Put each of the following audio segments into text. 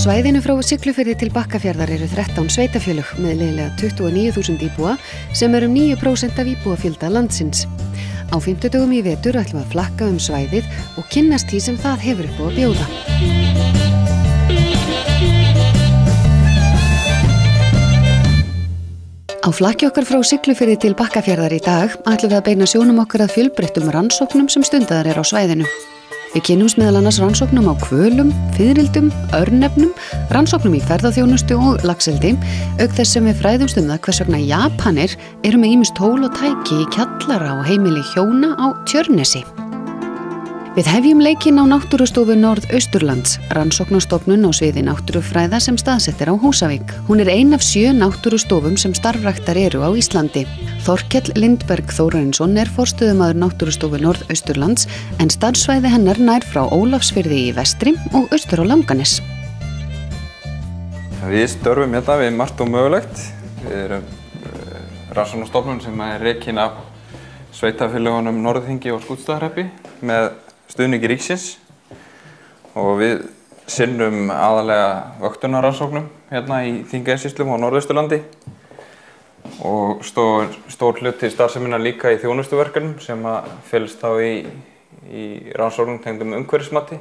svæðinu frá Siglufirði til Bakkafjarðar eru 13 sveitarfélög með liðlega 29.000 íbúa sem eru 9% af íbúafjölda landsins. Á 50 dögum í vetur ætlum við að flakka svæðið og kynnast því sem það hefur upp á að bjóða. Á flakki okkar frá Siglufirði til Bakkafjarðar í dag ætlum við að beina sjónum okkar að fjölbreyttum rannsóknum sem stundaðar eru á svæðinu. Við kynnumst meðal annars rannsóknum á hvölum, fiðrildum, örnefnum, rannsóknum í ferðaþjónustu og laxeldi, auk þess sem við fræðumst það hvers vegna Japanir eru með ýmis tól og tæki í kjallara og heimili hjóna á Tjörnesi. Við hefjum leikinn á Náttúrustofu Norðausturlands, rannsóknarstofnun á sviði náttúrufræða sem staðsett á Húsavík. Hún er ein af 7 náttúrustofum sem starfræktar eru á Íslandi. Þorkell Lindberg Þórarinsson er forstöðumaður Náttúrustofu Norðausturlands en starfsvæði hennar nær frá Ólafsfirði í vestri og austur á Langanes. Við störfum hérna við margt og mögulegt. Við erum rannsóknarstofnun sem er rekin af sveitarfélögunum Norðþingi og Skútustaðahreppi með stuðningi ríkisins og við sinnum aðalega vöktunarrannsóknum hérna í Þingeyjarsýslum og Norðausturlandi og stór hluti starfseminnar líka í þjónustuverkefnum sem felst þá í rannsóknum tengdum umhverfismati.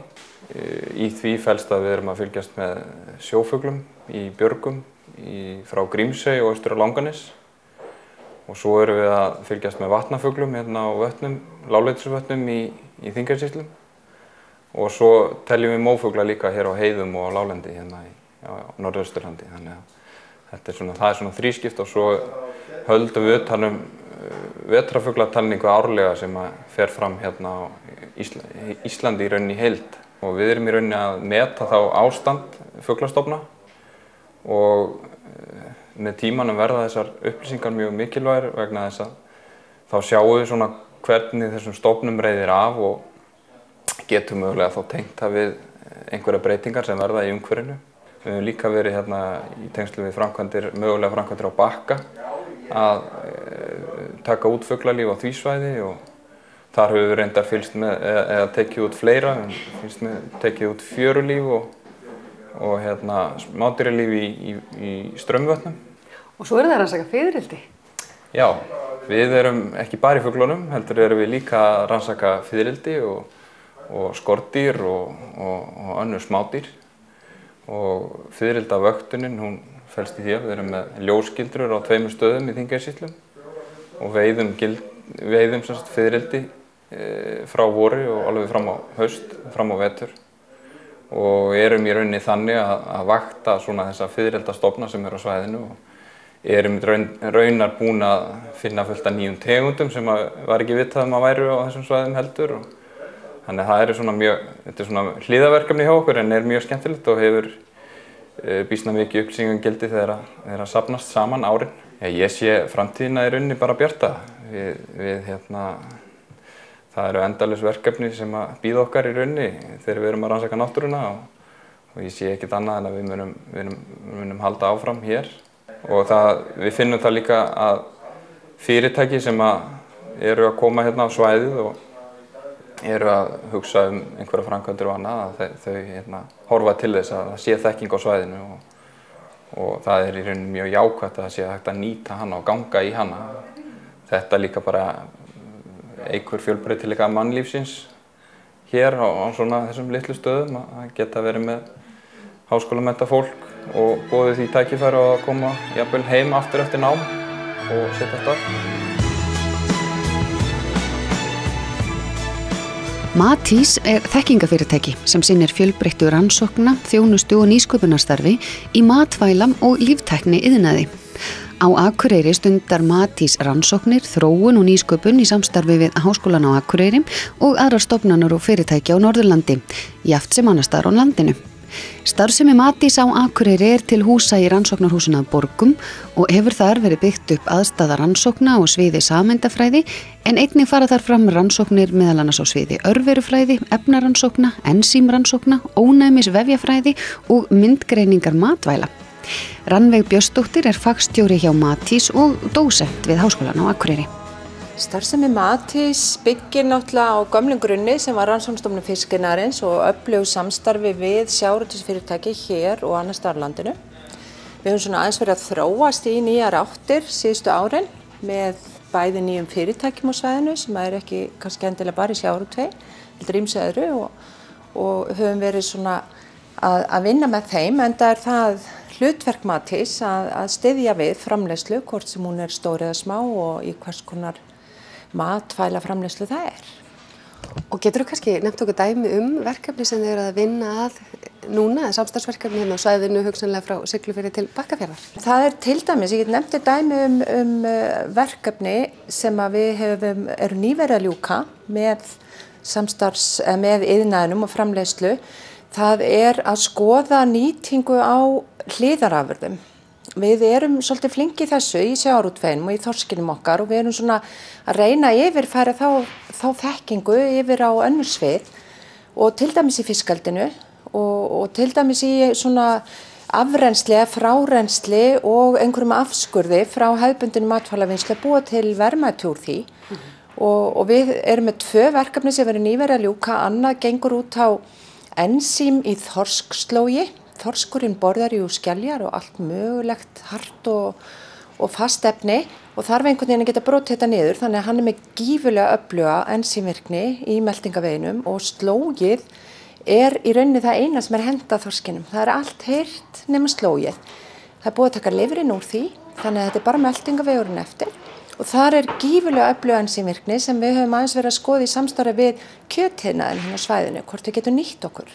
Í því felst að við erum að fylgjast með sjófuglum í björgum frá Grímsey og austur á Langanes og svo erum við að fylgjast með vatnafuglum hérna á vötnum, lágleitisvötnum í Þingeyjarsýslum og svo teljum við mófugla líka hér á heiðum og á láglendi hérna á Norðausturlandi. Þannig að það er svona þrískipt og svo höldum við utan vetrarfuglatalningu árlega sem fer fram hérna á Íslandi í rauninni í heild og við erum í rauninni að meta þá ástand fuglastofna og með tímanum verða þessar upplýsingar mjög mikilvægar vegna þess að þá sjáum við svona hvernig þessum stofnum reiðir af og getum mögulega þá tengt það við einhverja breytingar sem verða í umhverfinu. Við höfum líka verið hérna í tengslu við mögulega framkvæmdir á Bakka að taka út fuglalíf á því svæði og þar höfum við reyndar fylgst með eða tekið út fleira, tekið út fjörulíf og smádýralíf í straumvötnum. Og svo það að rannsaka fiðrildi? Já, við erum ekki bara í fuglunum, heldur erum við líka að rannsaka fiðrildi og skordýr og önnur smádýr. Og fiðrildavöktunin, hún felst í því að við erum með ljósgildrur á 2 stöðum í Þingeyjarsýslum og veiðum fiðrildi frá vori og alveg fram á haust, fram á vetur. Og erum í rauninni þannig að vakta svona þessa fiðrildastofna sem eru á svæðinu og erum raunar búin að finna fullt af nýjum tegundum sem var ekki vitað að væru á þessum svæðum heldur. Þannig að þetta er svona hliðarverkefni hjá okkur en er mjög skemmtilegt og hefur býsna mikið upplýsingagildi þegar það safnast saman árin. Ég sé framtíðina í rauninni bara bjarta. Það eru endalaus verkefni sem bíða okkar í rauninni þegar við erum að rannsaka náttúruna og ég sé ekkert annað en að við munum halda áfram hér. Og við finnum það líka að fyrirtæki sem eru að koma hérna á svæðið og eru að hugsa einhverja framkvæmdir og annað að þau horfa til þess að það sé þekking á svæðinu og það er í rauninni mjög jákvætt að það sé hægt að nýta hana og ganga í hana. Þetta líka bara eykur fjölbreytileika mannlífsins hér á svona þessum litlu stöðum að geta verið með háskólamenntað fólk og boðið því tækifæri að koma jafnvel heim aftur eftir nám og setja af stað. Matís er þekkingafyrirtæki sem sinnir fjölbreyttu rannsókna, þjónustu og nýsköpunarstarfi í matvæla og líftækni iðnaði. Á Akureyri stundar Matís rannsóknir, þróun og nýsköpun í samstarfi við Háskólann á Akureyri og aðrar stofnanir og fyrirtæki á Norðurlandi, jafnt sem annars staðar á landinu. Starfsemi Matís á Akureyri er til húsa í rannsóknarhúsinu að Borgum og hefur þar verið byggt upp aðstaða rannsókna á sviði sameindafræði en einnig fara þar fram rannsóknir meðal annars á sviði örverufræði, efnarannsókna, ensímrannsókna, ónæmisvefjafræði og myndgreiningar matvæla. Rannveig Björnsdóttir er fagstjóri hjá Matís og dósent við Háskólann á Akureyri. Starfsemi Matís byggir náttúrulega á gömlum grunni sem var Rannsóknastofnun fiskiðnaðarins og öflugu samstarfi við sjávarútvegsfyrirtæki hér og annars staðar á landinu. Við höfum svona aðeins verið að þróast í nýjar áttir síðustu árin með bæði nýjum fyrirtækjum á svæðinu sem er ekki kannski endilega bara í sjávarútvegi, heldur ýmsu öðru og höfum verið svona að vinna með þeim, enda er það hlutverk Matís að styðja við framleiðslu, hvort sem hún er stór eða smá og í hvers konar matvæla framleiðslu það er. Og geturðu kannski nefnt okkur dæmi verkefni sem þið eru að vinna að núna, samstarfsverkefni hérna á svæðinu hugsanlega frá Siglufirði til Bakkafjarðar? Það er til dæmis, ég get nefnt dæmi verkefni sem að við erum nýverið að ljúka með iðnaðinum og framleiðslu. Það er að skoða nýtingu á hliðarafurðum. Við erum svolítið flinki þessu í sjávarútveginum og í þorskinum okkar og við erum svona að reyna að yfirfæra þá þekkingu yfir á önnur svið og til dæmis í fiskeldinu og til dæmis í svona afrennsli, frárensli og einhverjum afskurði frá hefðbundinni matvælavinnslu að búa til verðmæti úr því. Og við erum með 2 verkefni sem verður nýverið að ljúka. Annað gengur út á ensím í þorskslógi. Þorskurinn borðar jú skeljar og allt mögulegt hart og fast efni og þarf einhvern veginn að geta brotið þetta niður, þannig að hann er með gífurlega öfluga ensímvirkni í meltingaveginum og slógið er í rauninni það eina sem er hendað þorskinum. Það er allt heyrt nema slógið. Það er búið að taka lifrin úr því, þannig að þetta er bara meltingavegurinn eftir og þar er gífurlega öfluga ensímvirkni sem við höfum aðeins verið að skoða í samstarfi við kjötiðnaðinn hérna á svæðinu, hvort við getum nýtt okkur.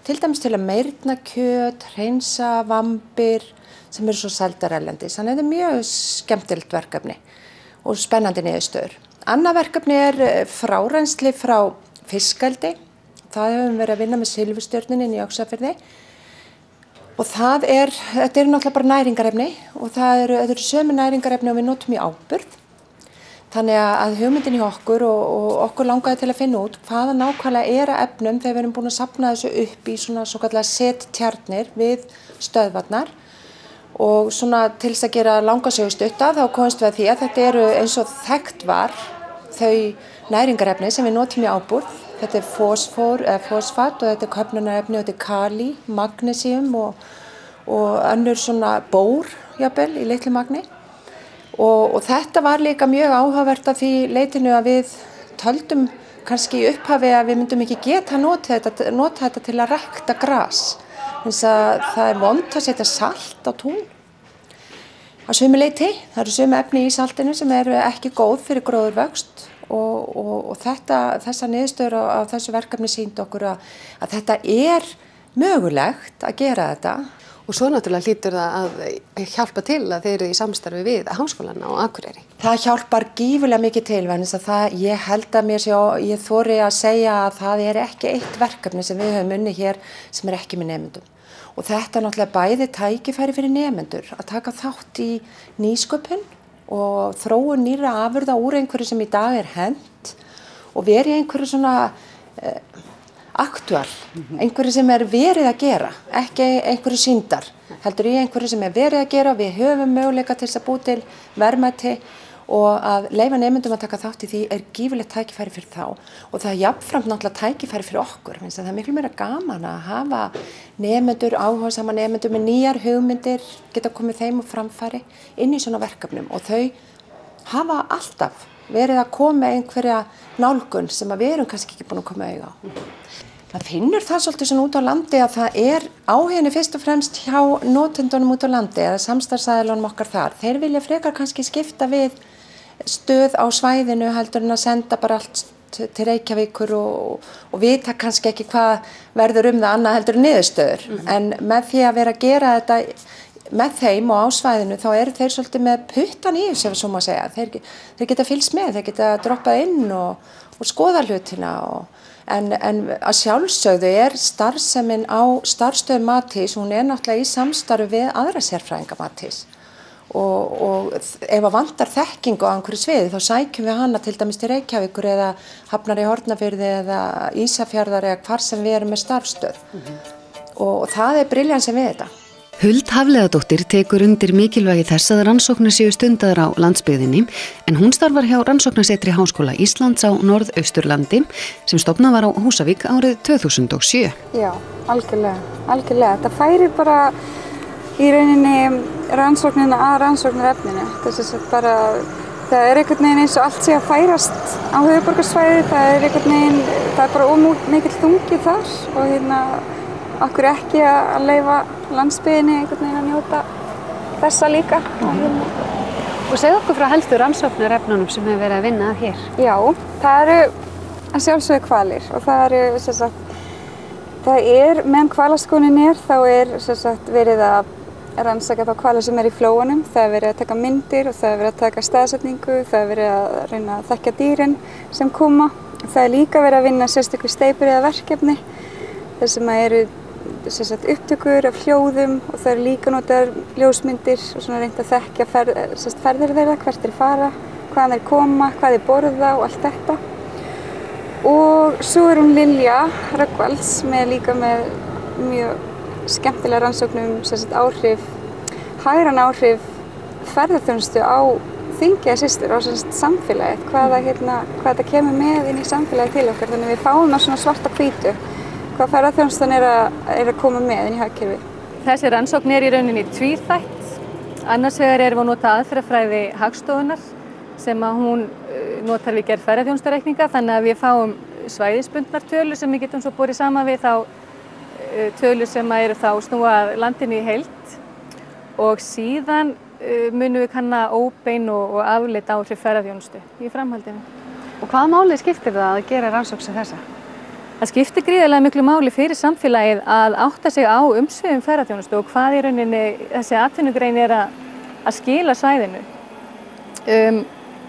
Til dæmis til að meyrna kjöt, hreinsa vambir sem eru svo seldar erlendis. Þannig að þetta er mjög skemmtilegt verkefni og spennandi niðurstöður. Annað verkefni er frárensli frá fiskeldi. Það höfum verið að vinna með Silfurstjörnunni í Öxarfirði. Og þetta eru náttúrulega bara næringarefni og það eru sömu næringarefni og við notum í áburð. Þannig að hugmyndin í okkur og okkur langaði til að finna út hvaða nákvæmlega er að efnum þegar við erum búin að safna þessu upp í svona svokallega settjarnir við stöðvarnar og svona til þess að gera langasögu stutta þá komumst við að því að þetta eru eins og þekkt var þau næringarefni sem við notum í áburð. Þetta er fosfat og þetta er köfnunarefni og þetta er kali, magnesium og önnur svona bór jafnvel í litlu magni. Og þetta var líka mjög áhugavert af því leitinu að við töldum kannski í upphafi að við myndum ekki geta nota þetta til að rækta gras. Þess að það er vont að setja salt á tún. Að sumu leyti, það eru sumu efni í saltinu sem eru ekki góð fyrir gróðurvöxt og þessar niðurstöður á þessu verkefni sýndu okkur að þetta er mögulegt að gera þetta. Og svo náttúrulega hlýtur það að hjálpa til að þeir eru í samstarfi við Háskólann á Akureyri. Það hjálpar gífurlega mikið til, vegna þess að ég held að ég þori að segja að það er ekki eitt verkefni sem við höfum unnið hér sem er ekki með nemendum. Og þetta er náttúrulega bæði tækifæri fyrir nemendur að taka þátt í nýsköpun og þróun nýrra afurða úr einhverju sem í dag er hent og verið einhverju svona aktúal, einhverju sem er verið að gera, ekki einhverju sýndar, heldur í einhverju sem er verið að gera, við höfum möguleika til þess að búa til verðmæti og að leyfa nemendum að taka þátt í því er gífurlegt tækifæri fyrir þá og það er jafnframt náttúrulega tækifæri fyrir okkur, það er miklu meira gaman að hafa nemendur, áhugasama nemendur með nýjar hugmyndir, geta komið þeim og framfæri inn í svona verkefnum og þau hafa alltaf verið að koma einhverja nálgun sem að við erum kannski ekki búin að koma auga á. Það finnur það svolítið svona út á landi að það er áhuginni fyrst og fremst hjá notendunum út á landi eða samstarfsaðilunum okkar þar. Þeir vilja frekar kannski skipta við stöð á svæðinu heldur en að senda bara allt til Reykjavíkur og vita kannski ekki hvað verður það annað heldur niðurstöður. En með því að vera að gera þetta með þeim og á svæðinu þá eru þeir svolítið með puttan í þessu, sem að segja. Þeir geta fylgst með, þeir geta droppað inn og skoða hlutina En að sjálfsögðu er starfsemin á starfsstöð Matís, hún er náttúrulega í samstarfi við aðra sérfræðinga Matís og ef að vantar þekkingu á einhverju sviði þá sækjum við hana til dæmis til Reykjavíkur eða Hafnar í Hornafirði eða Ísafjarðar eða hvar sem við erum með starfsstöð og það er briljansin við þetta. Huld Hafliðadóttir tekur undir mikilvægi þess að rannsóknir séu stundaðar á landsbyggðinni en hún starfar hjá Rannsóknasetri Háskóla Íslands á Norðausturlandi sem stofnað var á Húsavík árið 2007. Já, algjörlega. Það færir bara í rauninni rannsóknina að rannsóknarefninu. Það er einhvern veginn eins og allt sé að færast á höfuðborgarsvæði, það er bara mikill þungi þar og okkur ekki að leyfa landsbyggðinni einhvern veginn að njóta þessa líka. Og segðu okkur frá helstu rannsóknarefnunum sem hefur verið að vinna að hér. Já, það eru að sjálfsögðu hvalir og það er meðan hvalaskoðunin þá er verið að rannsaka þá hvalir sem í flóunum, það er verið að taka myndir og það er verið að taka staðsetningu, það er verið að reyna að þekkja dýrin sem koma. Það er líka verið að vinna sérstöku steypuriðaverkefni þar sem eru upptökur af hljóðum og það eru líka notaðar ljósmyndir og reynt að þekkja ferðir þeirra, hvert þeir fara, hvaðan þeir koma, hvað þeir borða og allt þetta. Og svo er hún Lilja Rögnvalds líka með mjög skemmtilega rannsóknum hagræn áhrif ferðaþjónustu á Þingeyjarsýslur, á samfélagið, hvað þetta kemur með inn í samfélagið til okkar, þannig við fáum það svona svarta hvítu. Hvað ferðaþjónustan er að koma með inn í hagkerfi. Þessi rannsókn í rauninni tvíþætt. Annars vegar erum við að nota aðferðafræði Hagstofunnar sem að hún notar við gerð ferðaþjónustureikninga þannig að við fáum svæðisbundnar tölur sem við getum svo borið saman við þá tölur sem eru þá snúa landinu í heild og síðan munum við kanna óbein og afleidd áhrif ferðaþjónustu í framhaldinu. Og hvaða máli skiptir það að gera rannsókn sem þessa? Það skiptir gríðarlega miklu máli fyrir samfélagið að átta sig á umsvifum ferðaþjónustu og hvað í rauninni þessi atvinnugrein er að skila svæðinu.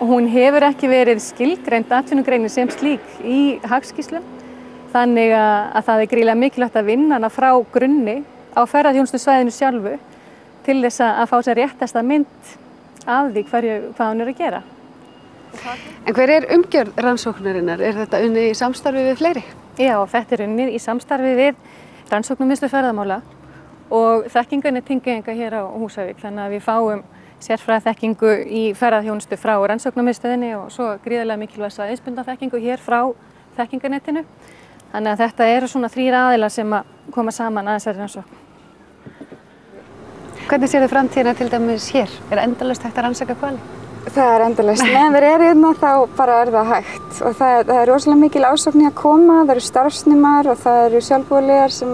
Hún hefur ekki verið skilgreind atvinnugreinin sem slík í hagskýrslum þannig að það er gríðarlega mikilvægt að vinna hana frá grunni á ferðaþjónustu svæðinu sjálfu til þess að fá sér réttasta mynd af því hvað hún er að gera. En hver er umgjörð rannsóknarinnar? Er þetta unnið í samstarfi við fleiri? Já, þetta er unnið í samstarfi við Rannsóknarmiðstöð ferðamála og þekkingarnettinga hér á Húsavík. Þannig að við fáum sérfræðiþekkingu í ferðaþjónustu frá Rannsóknarmiðstöðinni og svo gríðarlega mikilvæg svæðisbundna þekkingu hér frá þekkingarnettinu. Þannig að þetta eru svona 3 aðilar sem að koma saman að þessari rannsókn. Hvernig sér þið framtíðina til dæmis hér? Er endalaust hægt að rannsaka hvali? Það er endalaust. Meðan við erum hérna þá bara er það hægt og það er rosalega mikil ásókn í að koma, það eru starfsnemar og það eru sjálfboðaliðar sem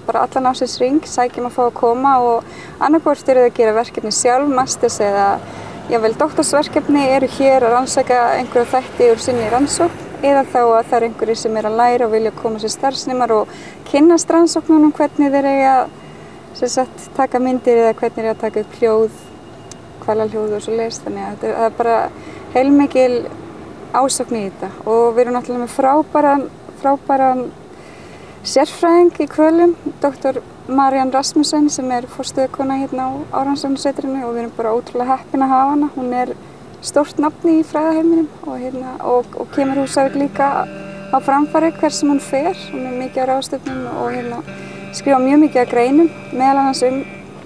bara allan ársins hring sækjum að fá að koma og annarkvort eru þau að gera verkefni sjálf, masters eða jafnvel doktorsverkefni eru hér að rannsaka einhverja þætti úr sinni rannsókn eða þá að það eru einhverjir sem eru að læra og vilja koma sér starfsnemar og kynnast rannsóknunum hvernig þeir eiga að taka myndir eða hvernig þeir eiga að taka upp hljóð, hvalalhljóð og svo leiðist, þannig að það er bara heilmikil ásókn í þetta og við erum náttúrulega með frábæran sérfræðing í hvölum, Dr. Mariann Rasmussen sem er forstöðukona hérna á Rannsóknasetrinu og við erum bara ótrúlega heppin að hafa hana. Hún er stórt nafn í fræðaheiminum og kemur Húsavík líka á framfæri hver sem hún fer. Hún er mikið á ráðstefnum og skrifa mjög mikið af greinum, meðal annars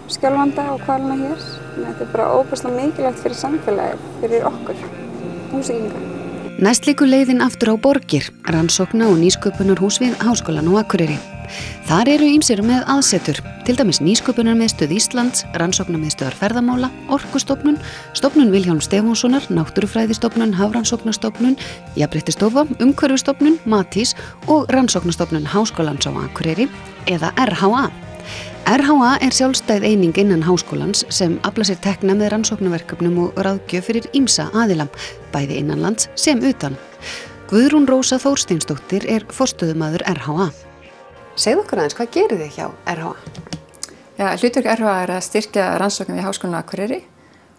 skjálfanda og hvalina hér. Þetta er bara óbærslega mikilvægt fyrir samfélagið, fyrir okkur, Húsvíkinga. Næst liggur leiðin aftur á Borgir, rannsókna og nýsköpunarhús við Háskólann á Akureyri. Þar eru ýmsir með aðsetur, til dæmis Nýsköpunarmiðstöð Íslands, Rannsóknarmiðstöðvar ferðamála, Orkustofnun, Stofnun Vilhjálms Stefánssonar, Náttúrufræðistofnun, Hafrannsóknastofnun, Jafnréttisstofa, Umhverfisstofnun, Matís og Rannsóknastofnun Háskólans á Akureyri eða RHA. RHA er sjálfstæð eining innan háskólans sem aflar sér tekna með rannsóknarverkefnum og ráðgjöf fyrir ýmsa aðila, bæði innanlands sem utan. Guðrún Rósa Þórsteinsdóttir er forstöðumaður RHA. Segðu okkur aðeins, hvað gerir þið hjá RHA? Já, hlutverk RHA er að styrkja rannsóknir við Háskólann á Akureyri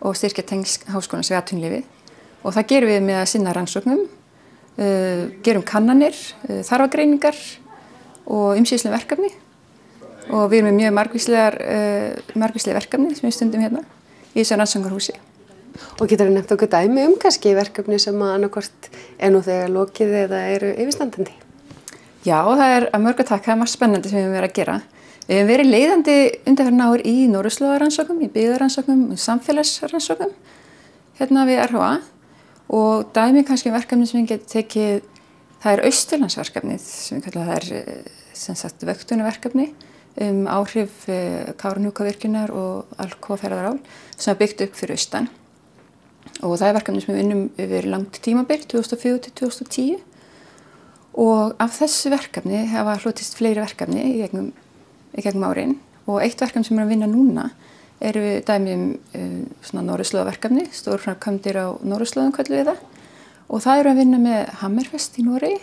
og styrkja tengsl háskólans við atvinnulífið. Og það gerum við með að sinna rannsóknum, gerum kannanir, þarfagreiningar og umsýslu verkefni. Og við erum með mjög margvísleg verkefni sem við stundum hérna í þessu rannsóknarhúsi. Og getur þið nefnt okkur dæmi kannski verkefni sem annarkvort er nú þegar lokið eða eru yfirstandandi? Já, það er að mörg að taka, það er margt spennandi sem við erum verið að gera. Við hefum verið leiðandi undanfarin ár í norðurslóðarannsóknum, í byggðarannsóknum, samfélagsrannsóknum hérna við RHA og dæmi kannski verkefni sem við getum tekið, það er Austurlandsverkefnið sem við kallum það sem sagt vöktunarverkefni áhrif Kárahnjúkavirkjunar og Alcoa-Fjarðarál sem er byggt upp fyrir austan og það er verkefni sem við vinnum yfir langt tímabil 2004 til 2010 og af þessu verkefni hafa hlotist fleiri verkefni í gegnum árin og eitt verkefni sem við erum að vinna núna eru dæmi svona norðurslóðaverkefni, stórframkvæmdir á norðurslóðum kölluð við það og það eru að vinna með Hammerfest í Noregi,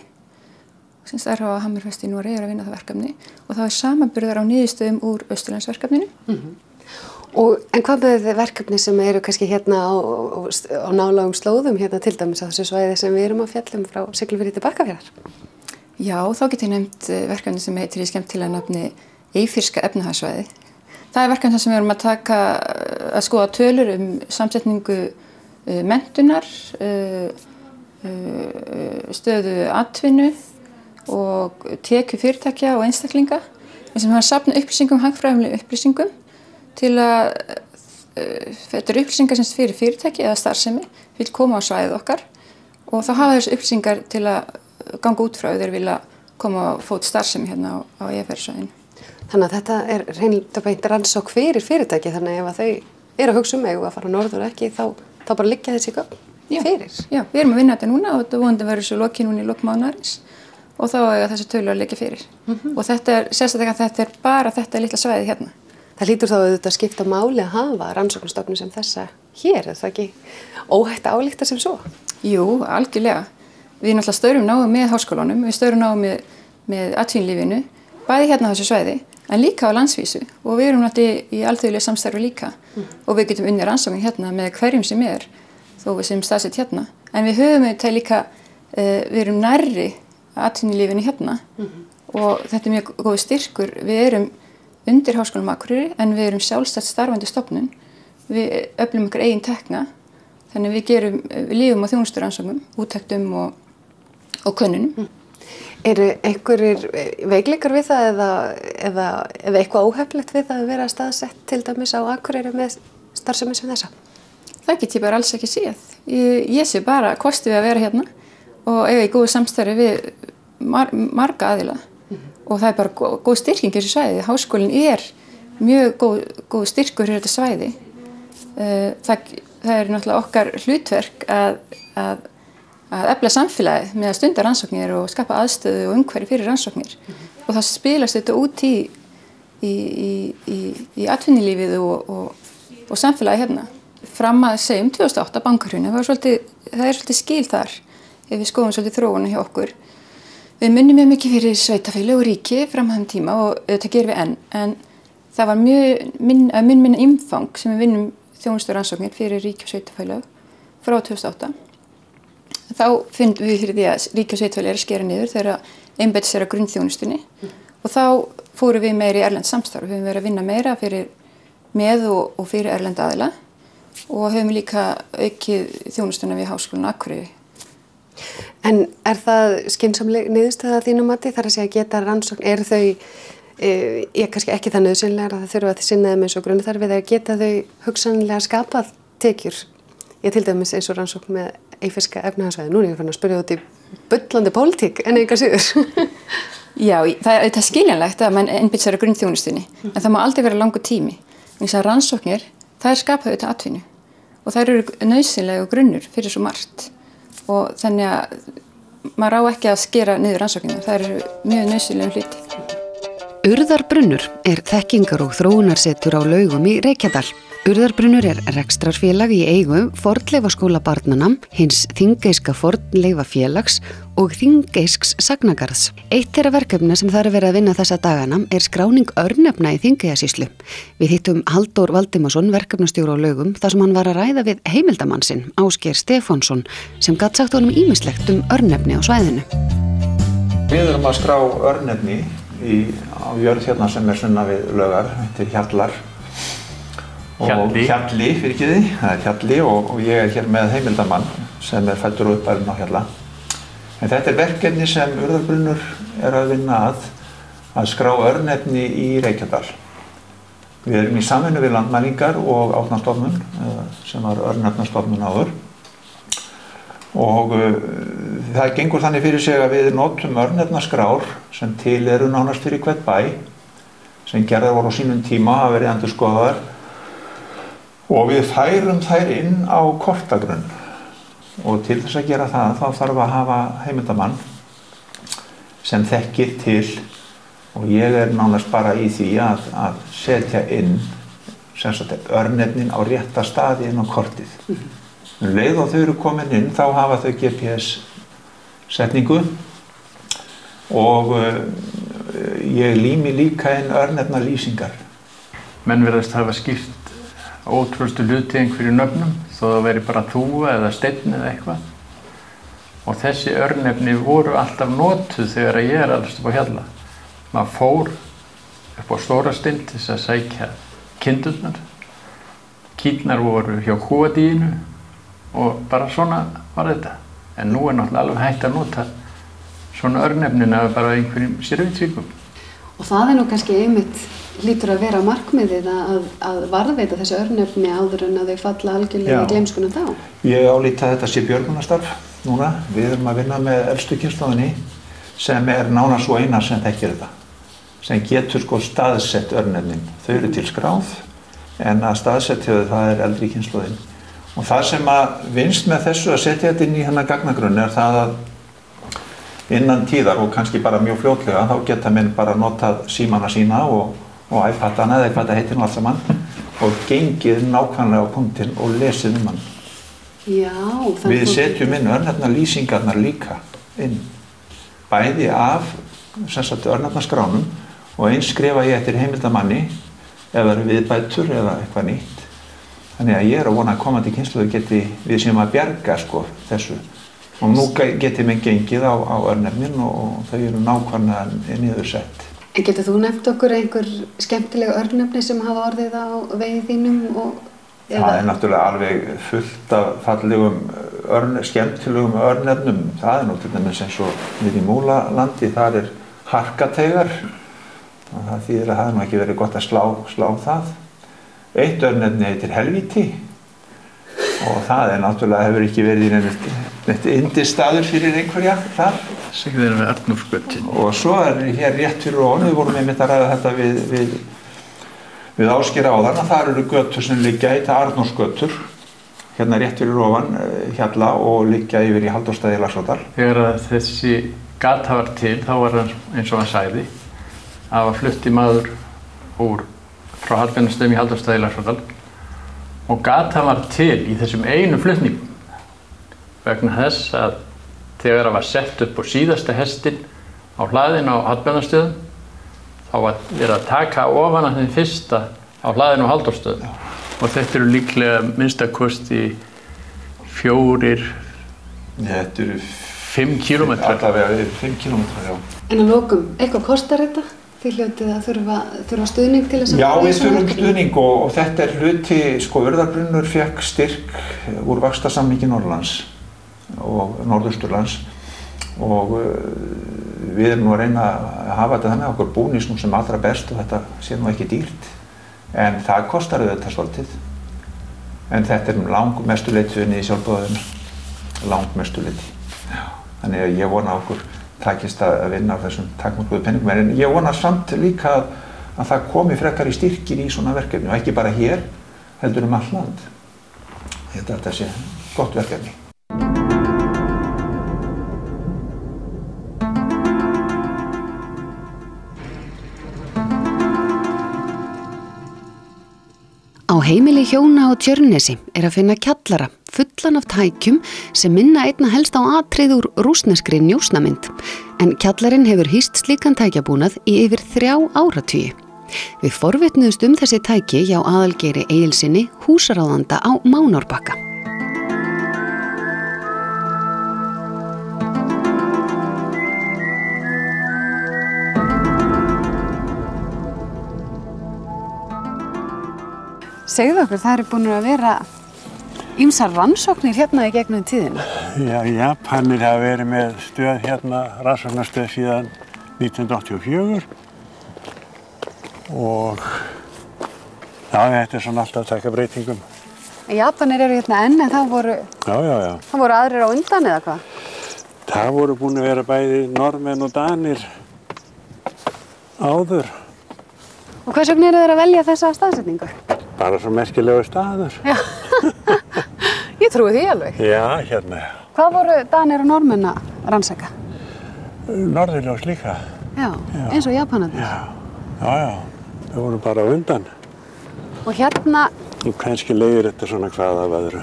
sem það er á Hammerfest í Noregi að vinna það verkefni og það er samanburðar á niðurstöðum úr Austurlandsverkefninu. En hvað með verkefni sem eru kannski hérna á nálægum slóðum hérna til dæmis á þessu svæði sem við erum að fjallum frá Siglufirði til Bakkafjarðar? Já, þá get ég nefnt verkefni sem heitir í skemmtilega nafni Eyfirska efnahagssvæði. Það er verkefni sem við erum að skoða tölur samsetningu menntunar, stöðu atvinnu og tekju fyrirtækja og einstaklinga sem hafa safnað upplýsingum, hagfræðilegum upplýsingum til að þetta eru upplýsingar sem fyrir fyrirtæki eða starfsemi vil koma á svæðið okkar og þá hafa þessu upplýsingar til að ganga út frá þeir vilja koma á fót starfsemi hérna á EFR-svæðinu. Þannig að þetta er reynilega beint rannsókn fyrir fyrirtæki þannig ef að þau eru að hugsa að fara norður ekki þá bara liggja þessi gögn fyrir. Já, við erum að vinna þetta núna og þetta vonandi verður svo lokið núna í lok mánaðarins og þá eiga þessi tölur að liggja fyrir. Og þetta er sérstaklega þetta er bara þetta litla svæði hérna. Það hlýtur þá auðvitað að skipta máli að hafa rannsóknarstofnun sem þessa hér, er það ekki óhætt að álykta sem svo? Jú, algjörlega. Við náttúrulega störum náum með háskólanum, við störum náum með atvinnulífinu, bæði hérna á þessu svæði, en líka á landsvísu og við erum náttúrulega í alþjóðlegu samstarfi líka og við getum unnið rannsókn hérna með hverjum sem þó við sem staðsett hérna. En við höfum þetta líka, við erum nærri atvinnulífinu hérna og þetta er mjög góð styrkur. Við erum undir Háskólanum á Akureyri en við erum sjálfstætt starfandi stofnun. Við öflum okkar eigin tekna, þannig við lífum á þjónusturannsóknum, úttektum og könnunum. Eru einhverjir veikleikar við það eða eitthvað óheppilegt við það að vera staðsett til dæmis á Akureyri með starfsemi sem þessa? Það get ég bara alls ekki séð. Ég sé bara kosti við að vera hérna og eiga í góðu samstarfi við marga aðila og það er bara góð styrking í þessu svæði. Háskólinn er mjög góð styrkur í þetta svæði. Það er náttúrulega okkar hlutverk að efla samfélagið með að stunda rannsóknir og skapa aðstöðu og umhverfi fyrir rannsóknir og það spilast þetta út í atvinnulífið og samfélagið hérna. Fram að segjum 2008 bankahrunið, það er svolítið skil þar ef við skoðum svolítið þróunum hjá okkur. Við munnum mjög mikið fyrir sveitafélög og ríki fram að þeim tíma og þetta gerum við en það var mun minna umfang sem við vinnum þjónusturannsóknir fyrir ríki og sveitafélög frá 2008. Þá finnum við fyrir því að ríki og sveitafélög eru að skera niður þegar einbeita sér að grunnþjónustunni og þá fórum við meira í erlend samstarf. Við höfum verið að vinna meira með og fyrir erlend aðila og höfum líka aukið þjónustuna við Háskólann á Akureyri. En er það skynsamleg niðurstaða þínu mati þar að segja geta rannsókn, eru þau kannski ekki það nauðsynlegra að það þurfa að sinna þeim eins og grunnþarfið eða geta þau hugsanlega skapað tekjur? Ég til dæmis eins og rannsókn með Eyfirska efnahagssvæði. Nú er ég farin að spyrja út í bullandi pólitík en eitthvað síður. Já, það er skiljanlegt að mann einbytt sér að grunnþjónustunni en það má aldrei vera langur tími. Þess að rannsóknir, það er skapað auðvitað atvinnu og það eru nauðsynlega grunnur fyrir svo margt og þannig að maður á ekki að skera niður rannsóknina, það eru mjög nauðsynlega hluti. Urðarbrunnur er þekkingar- og þróunarsetur á Laugum í Reykjadal. Urðarbrunnur er rekstrarfélag í eigu Fornleifaskóla barnanna, hins Þingeyska fornleifafélags og Þingeysks sagnagarðs. Eitt þeirra verkefna sem þarf verið að vinna þessa dagana er skráning örnefna í Þingeyjasýslu. Við hittum Halldór Valdimarsson, verkefnastjóra á Laugum, þar sem hann var að ræða við heimildamann sinn, Ásgeir Stefánsson, sem gat sagt honum ýmislegt örnefni á svæðinu. Við erum að skrá örnefni á jörð hérna sem er sunnan við Laugar, þetta er Hjallar. Hjalli, fyrir ekki því, það er Hjalli og ég er hér með heimildamann sem er fæddur og uppalinn á Hjalla. En þetta er verkefni sem Urðarbrunnur er að vinna að að skrá örnefni í Reykjadal. Við erum í samvinnu við Landmælingar og Árnastofnun, sem var örnefnastofnun áður. Og það gengur þannig fyrir sig að við notum örnefnaskrár sem til eru nánast fyrir hvern bæ, sem gerðar voru á sínum tíma, hafa verið endurskoðaðar, og við færum þær inn á kortagrunn. Og til þess að gera það, þá þarf að hafa heimildamann sem þekkir til, og ég er nánast bara í því að setja inn örnefnin á rétta staði inn á kortið. Leið og þau eru komin inn, þá hafa þau GPS-setningu og ég lími líka inn örnefnalýsingar. Menn virðast hafa skipt ótrúlegustu hluti einhverju nöfnum, þó það veri bara þúfa eða steinn eða eitthvað. Og þessi örnefni voru alltaf notuð þegar ég allast upp á Hjalla. Maður fór upp á Stórastinn til þess að sækja kindurnar. Kýrnar voru hjá kúadýinu og bara svona var þetta. En nú er náttúrulega alveg hægt að nota svona örnefnin af bara einhverjum sérvitsvíkum. Og það nú kannski einmitt hlýtur að vera markmiðið að varðveita þessi örnefni áður en að þau falla algjörlega í gleymskuna þá. Ég álít að þetta sé björgunarstarf núna. Við erum að vinna með elstu kynslóðinni sem er nánast svo eina sem þekkir þetta. Sem getur staðsett örnefnin. Þau eru til skráð en að staðsetja það er eldri kynslóðin. Og það sem að vinst með þessu að setja þetta inn í hennar gagnagrunn er það að innan tíðar og kannski bara mjög fljótlega þá geta menn bara notað símana sína og iPadana eða hvað það heitir nú allt saman og gengið nákvæmlega á punktinn og lesið hann. Já, við setjum inn örnefnalýsingarnar líka inn. Bæði af örnefnaskránum og eins skrifa ég eftir heimildamanni ef það eru viðbætur eða eitthvað nýtt. Þannig að ég er að vona að komandi kynslóðir geti við sem að bjarga þessu. Og nú geti menn gengið á örnefnin og þau eru nákvæmlega niðursett. En getur þú nefnt okkur einhver skemmtileg örnefni sem hafa orðið á vegi þínum? Það er náttúrulega alveg fullt af fallegum, skemmtilegum örnefnum. Það er nú til dæmis eins og við í Múlalandi, þar er harkateigar. Og það þýðir að það nú ekki verið gott að slá það. Eitt örnefni heitir helvíti. Og það er náttúrulega hefur ekki verið í neitt yndisstaður fyrir einhverja þar. Sigðir við Arnórsgötin. Og svo er hér rétt fyrir ofan, við vorum einmitt að ræða þetta við Ásgeir áðan, að þar eru götur sem liggja heita Arnórsgötur, hérna rétt fyrir ofan Hjalla og liggja yfir í Halldórsstaði í Laxárdal. Þegar þessi gata var til, þá var hann eins og hann sagði, að flutti maður frá Hallbjarnarstöðum í Halldórsstaði í Laxárdal. Og gata var til í þessum einu flutningum vegna þess að þegar það var sett upp á síðasta hestinn á hlaðinu á Hallbjarnarstöðum þá var verið að taka ofan af þeim fyrsta á hlaðinu á Halldórsstöðum. Og þetta eru líklega minnstakosti 5 kílómetrar. Allavega 5 kílómetrar, já. En að lokum, eitthvað kostar þetta? Þið hljótið að þurfa stuðning til þess að... Já, við þurfum stuðning og þetta er hluti, Urðarbrunnur fékk styrk úr vaxtarsamningi Norðurlands og Norðausturlands og við erum nú að reyna að hafa þetta þannig okkur búnís nú sem allra best og þetta sé nú ekki dýrt en það kostar auðvitað svolítið en þetta er langmestu leyti í sjálfboðaðinu, langmestu leyti. Þannig að ég vona okkur takist að vinna á þessum takmörkuðu penningum en ég vona samt líka að það komi frekar í styrkir í svona verkefni og ekki bara hér, heldur allt land. Þetta sé gott verkefni. Á heimili hjóna á Tjörnesi er að finna kjallara fullan af tækjum sem minna einna helst á atrið úr rússneskri njósnamynd. En kjallarinn hefur hýst slíkan tækjabúnað í yfir 3 áratugi. Við forvitnuðumst þessi tæki hjá Aðalgeiri Egilssyni, húsaráðanda á Mánárbakka. Segðu okkur, það eru búin að vera ýmsar rannsóknir hérna í gegnum tíðina. Já, Japanir hafa verið með stöð hérna, rannsóknarstöð síðan 1984 og já, þetta svona alltaf að taka breytingum. Japanir eru hérna enn en það voru aðrir á undan eða hvað? Það voru búin að vera bæði Norðmenn og Danir áður. Og hvers vegna eru þeir að velja þessa staðsetningu? Bara svo merkilegu staður. Já, ég trúi því alveg. Já, hérna. Hvað voru Danir og Norðmenn að rannsaka? Norðurljós líka. Já, eins og Japanarnir. Já, þau voru bara á undan. Og hérna... Og kannski leiðir þetta svona hvað af öðru.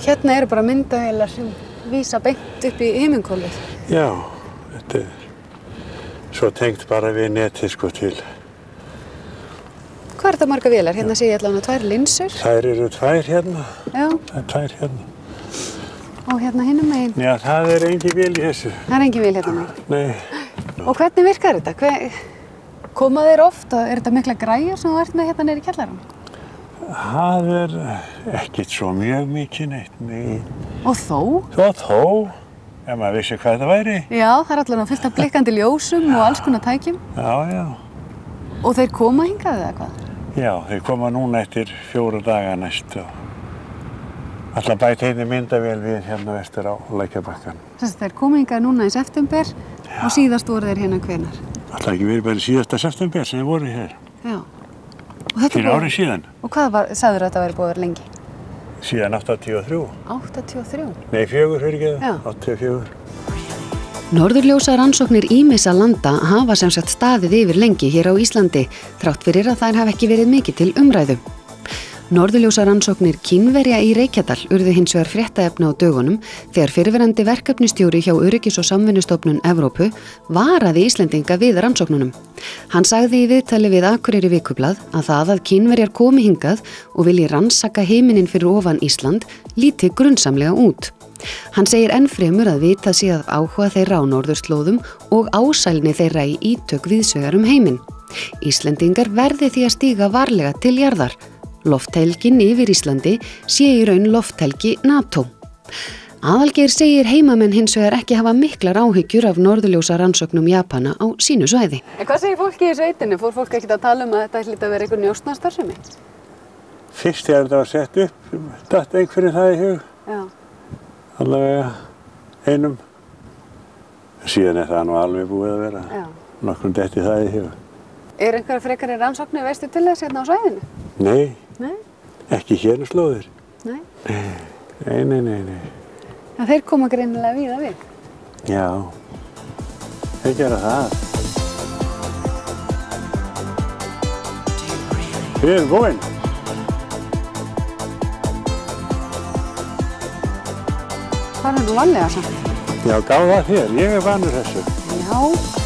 Hérna eru bara myndavélar sem vísa beint upp í himinhvolfið. Já, þetta er svo tengt bara við netið sko til. Hvað er þetta marga vélar? Hérna sé ég allavega 2 linsur. Þær eru 2 hérna. Já. Það er 2 hérna. Og hérna hinum megin. Já, það er engin vél í þessu. Það er engin vél hérna megin. Nei. Og hvernig virkar þetta? Koma þeir oft og er þetta mikla græjur sem þú ert með hérna neyri í kjallaranum? Það er ekkert svo mjög mikið neitt, nei. Og þó? Þó, ef maður vissi hvað þetta væri. Já, það er allavega fullt af blikkandi ljósum og alls konar tækjum. Já. Og þeir koma hingað eða hvað? Já, þeir koma núna eftir 4 daga næst og ætla að bæta einni myndavél við hérna vestur á Lækjarbakkann. Þeir koma hingað núna í september og síðast voru þeir hérna hvenær? Ætla ekki verið bara síðasta september sem þeir voru hér. Já. Fyrir árið síðan. Og hvað sagður þetta að vera búið að vera lengi? Síðan 83. 83? Nei, 4 fyrir ekki það. 84. Norðurljósa rannsóknir ýmissa landa hafa sem sagt staðið yfir lengi hér á Íslandi, þrátt fyrir að þær hafa ekki verið mikið til umræðu. Norðurljósa rannsóknir Kínverja í Reykjadal urðu hins vegar fréttaefni á dögunum þegar fyrrverandi verkefnistjóri hjá Öryggis- og samvinnustofnun Evrópu varaði Íslendinga við rannsóknunum. Hann sagði í viðtali við Akureyri Vikublað að það að Kínverjar komi hingað og vilji rannsaka heiminin fyrir ofan Ísland líti grunnsamlega út. Hann segir ennfremur að vitað sé að áhuga þeirra á norðurslóðum og ásælni þeirra í ítök víðsvegar heiminn. Íslendingar verði því að stíga varlega til jarðar. Lofthelgin yfir Íslandi sé í raun lofthelgi NATO. Aðalgeir segir heimamenn hins vegar ekki hafa miklar áhyggjur af norðurljósa rannsóknum Japana á sínu svæði. En hvað segir fólki í sveitinni? Fór fólk ekkert að tala að þetta hlýtur að vera einhver njósnastarfsemi? Fyrst þegar þetta var sett upp, datt einhverjum það í hug. Já. Allavega einum. Síðan er það nú alveg búið að vera. Já. Nokkrum detti það í hug. Er einhverja frekari rannsóknir veistu til þess hérna á svæðinu? Nei. Nei? Ekki hérna slóðir. Nei? Nei. Það þeir koma greinilega víða við? Já, þeir gera það. Við erum búin. Það er nú vanlega samt. Já, gáð það þér. Ég er vanur þessu. Já.